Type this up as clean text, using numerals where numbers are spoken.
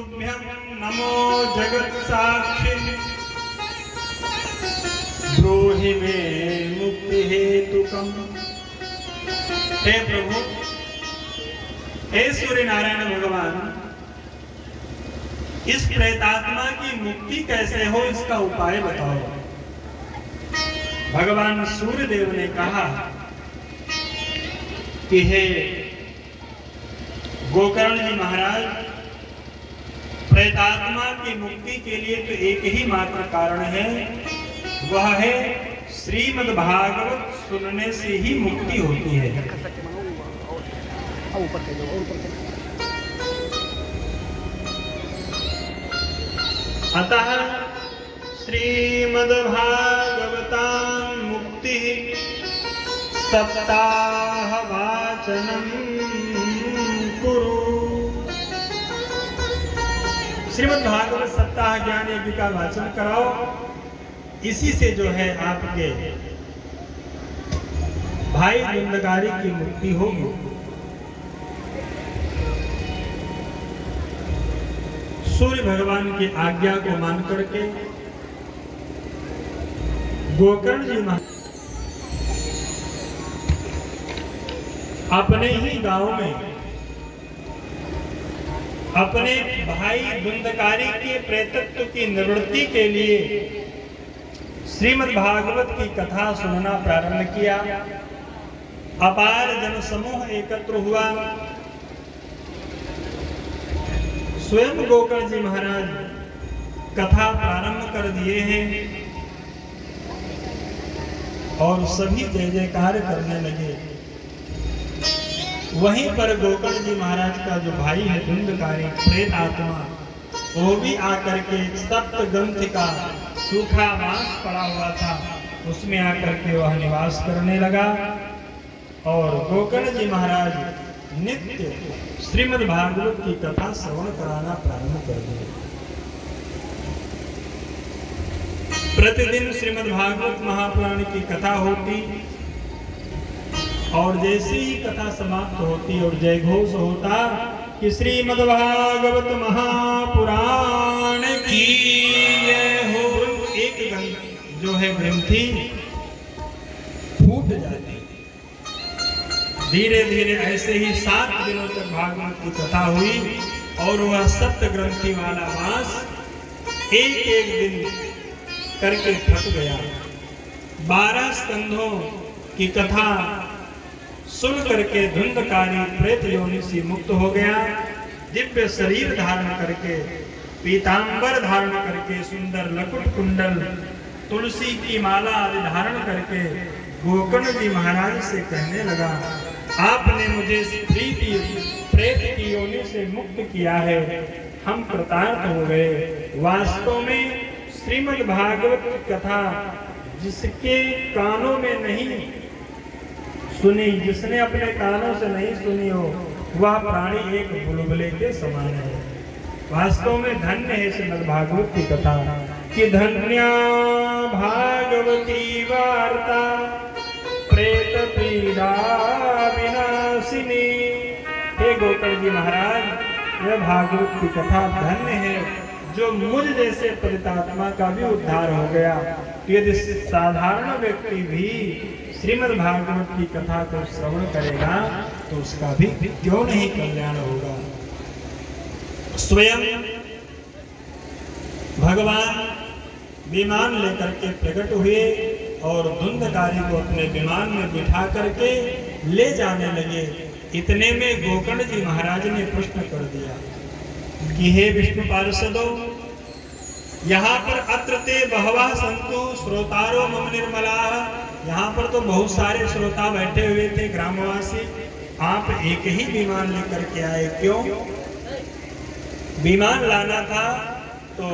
तुभ्यं नमो जगत साक्षी ब्रूहि मे मुक्ति हेतुकम्। हे प्रभु, हे सूर्य नारायण भगवान, इस प्रेतात्मा की मुक्ति कैसे हो, इसका उपाय बताओ। भगवान सूर्य देव ने कहा कि हे गोकर्ण जी महाराज, प्रेतात्मा की मुक्ति के लिए तो एक ही मात्र कारण है, वह है श्रीमद् भागवत सुनने से ही मुक्ति होती है। अतः श्रीमद् भागवतां मुक्ति सप्ताह वाचनम कुरु। श्रीमद् भागवत सप्ताह ज्ञान यज्ञ का वाचन कराओ, इसी से जो है आपके भाई धुंधकारी की मुक्ति होगी। सूर्य भगवान की आज्ञा को मान करके गोकर्ण जी अपने ही गांव में अपने भाई धुंधकारी के प्रेतत्व की निवृत्ति के लिए श्रीमद् भागवत की कथा सुनना प्रारंभ किया। अपार जन समूह एकत्र हुआ। स्वयं गोकर्ण जी महाराज कथा प्रारंभ कर दिए हैं और सभी जय जयकार करने लगे। वहीं पर गोकर्ण जी महाराज का जो भाई है धुंधकारी प्रेत आत्मा, वो भी आकर के सप्त ग्रंथ का सूखा मांस पड़ा हुआ था, उसमें आकर के वह निवास करने लगा। और गोकर्ण जी महाराज नित्य श्रीमद् भागवत की कथा श्रवण कराना प्रारंभ कर दिए। प्रतिदिन श्रीमद् भागवत महापुराण की कथा होती और जैसी ही कथा समाप्त होती और जय घोष होता कि श्रीमद् भागवत महापुराण की जय हो। एक जो है ग्रंथि फूट जाती। धीरे धीरे ऐसे ही 7 दिनों तक भागवत की कथा हुई और वह सप्त ग्रंथि वाला मांस एक एक दिन करके थक गया। 12 स्कंधों की कथा सुन करके धुंधकारी प्रेत योनि से मुक्त हो गया। दिव्य शरीर धारण करके, पीतांबर धारण करके, सुंदर लकुट कुंडल, तुलसी की माला आदि धारण करके गोकर्ण जी महाराज से कहने लगा, आपने मुझे प्रेत की योनि से मुक्त किया है, हम कृतार्थ हो गए। वास्तव में श्रीमद् भागवत की कथा जिसके कानों में नहीं सुनी, जिसने अपने कानों से नहीं सुनी हो, वह प्राणी एक बुलबुले के समान है। वास्तव में धन्य है श्रीमद् भागवत की कथा कि धन्या भागवती वार्ता प्रेत पीड़ा विनाशिनी। हे गोकर्ण जी महाराज, यह भागवत की कथा धन्य है जो मुझ जैसे प्रेतात्मा का भी उद्धार हो गया। यदि साधारण व्यक्ति भी श्रीमद् भागवत की कथा को श्रवण करेगा तो उसका भी क्यों नहीं कल्याण होगा। स्वयं भगवान विमान लेकर के प्रकट हुए और धुंधकारी को अपने विमान में बिठा करके ले जाने लगे। इतने में गोकर्ण जी महाराज ने प्रश्न कर दिया कि हे विष्णु पार्षदों, यहाँ पर अत्र ते बहवा संतु श्रोतारो मम निर्मला। यहाँ पर तो बहुत सारे श्रोता बैठे हुए थे, ग्रामवासी, आप एक ही विमान लेकर के आए, क्यों? विमान लाना था तो